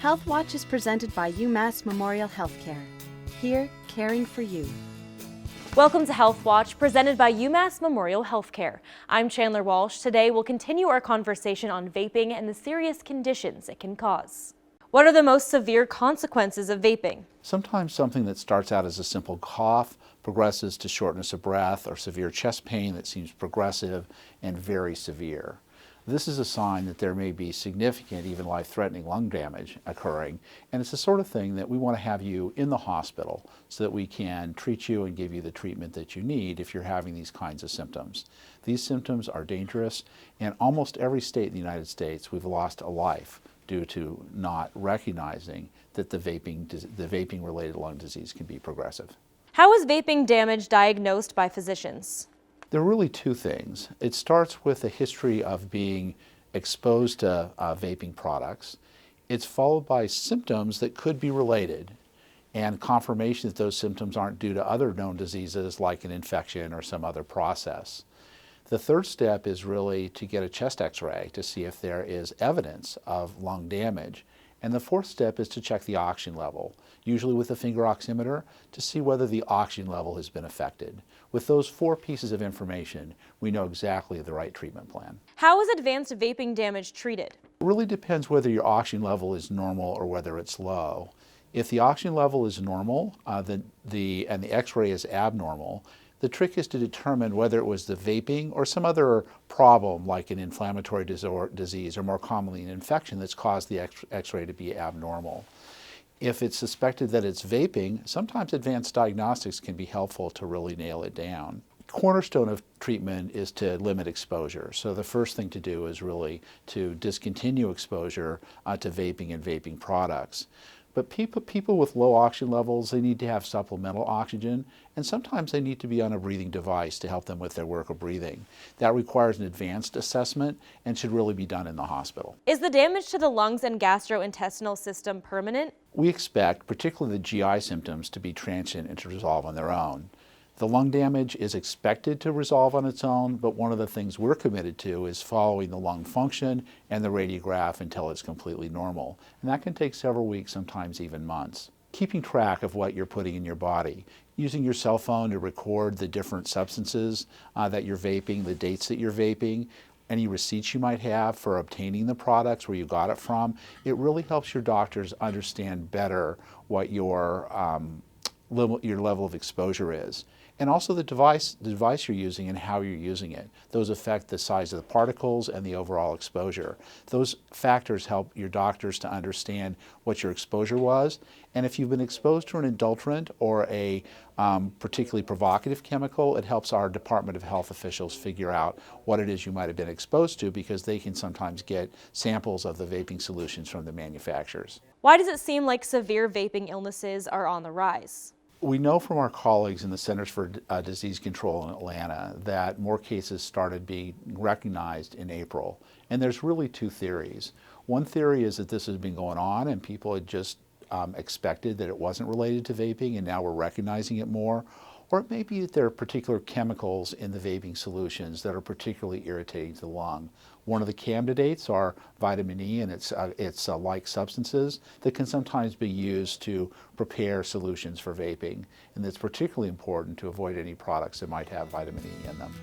Health Watch is presented by UMass Memorial Health Care. Here, caring for you. Welcome to Health Watch, presented by UMass Memorial Health Care. I'm Chandler Walsh. Today, we'll continue our conversation on vaping and the serious conditions it can cause. What are the most severe consequences of vaping? Sometimes something that starts out as a simple cough progresses to shortness of breath or severe chest pain that seems progressive and very severe. This is a sign that there may be significant, even life-threatening lung damage occurring, and it's the sort of thing that we want to have you in the hospital so that we can treat you and give you the treatment that you need if you're having these kinds of symptoms. These symptoms are dangerous, and almost every state in the United States we've lost a life due to not recognizing that the vaping-related lung disease can be progressive. How is vaping damage diagnosed by physicians? There are really two things. It starts with a history of being exposed to vaping products. It's followed by symptoms that could be related and confirmation that those symptoms aren't due to other known diseases like an infection or some other process. The third step is really to get a chest x-ray to see if there is evidence of lung damage. And the fourth step is to check the oxygen level, usually with a finger oximeter, to see whether the oxygen level has been affected. With those four pieces of information, we know exactly the right treatment plan. How is advanced vaping damage treated? It really depends whether your oxygen level is normal or whether it's low. If the oxygen level is normal and the x-ray is abnormal, the trick is to determine whether it was the vaping or some other problem like an inflammatory disease or more commonly an infection that's caused the x-ray to be abnormal. If it's suspected that it's vaping, sometimes advanced diagnostics can be helpful to really nail it down. Cornerstone of treatment is to limit exposure. So the first thing to do is really to discontinue exposure to vaping and vaping products. But people with low oxygen levels, they need to have supplemental oxygen, and sometimes they need to be on a breathing device to help them with their work of breathing. That requires an advanced assessment and should really be done in the hospital. Is the damage to the lungs and gastrointestinal system permanent? We expect, particularly the GI symptoms, to be transient and to resolve on their own. The lung damage is expected to resolve on its own, but one of the things we're committed to is following the lung function and the radiograph until it's completely normal. And that can take several weeks, sometimes even months. Keeping track of what you're putting in your body, using your cell phone to record the different substances that you're vaping, the dates that you're vaping, any receipts you might have for obtaining the products, where you got it from, it really helps your doctors understand better what your level of exposure is. And also the device you're using and how you're using it. Those affect the size of the particles and the overall exposure. Those factors help your doctors to understand what your exposure was. And if you've been exposed to an adulterant or a particularly provocative chemical, it helps our Department of Health officials figure out what it is you might have been exposed to, because they can sometimes get samples of the vaping solutions from the manufacturers. Why does it seem like severe vaping illnesses are on the rise? We know from our colleagues in the Centers for Disease Control in Atlanta that more cases started being recognized in April. And there's really two theories. One theory is that this has been going on and people had just expected that it wasn't related to vaping, and now we're recognizing it more. Or it may be that there are particular chemicals in the vaping solutions that are particularly irritating to the lung. One of the candidates are vitamin E and its like substances that can sometimes be used to prepare solutions for vaping. And it's particularly important to avoid any products that might have vitamin E in them.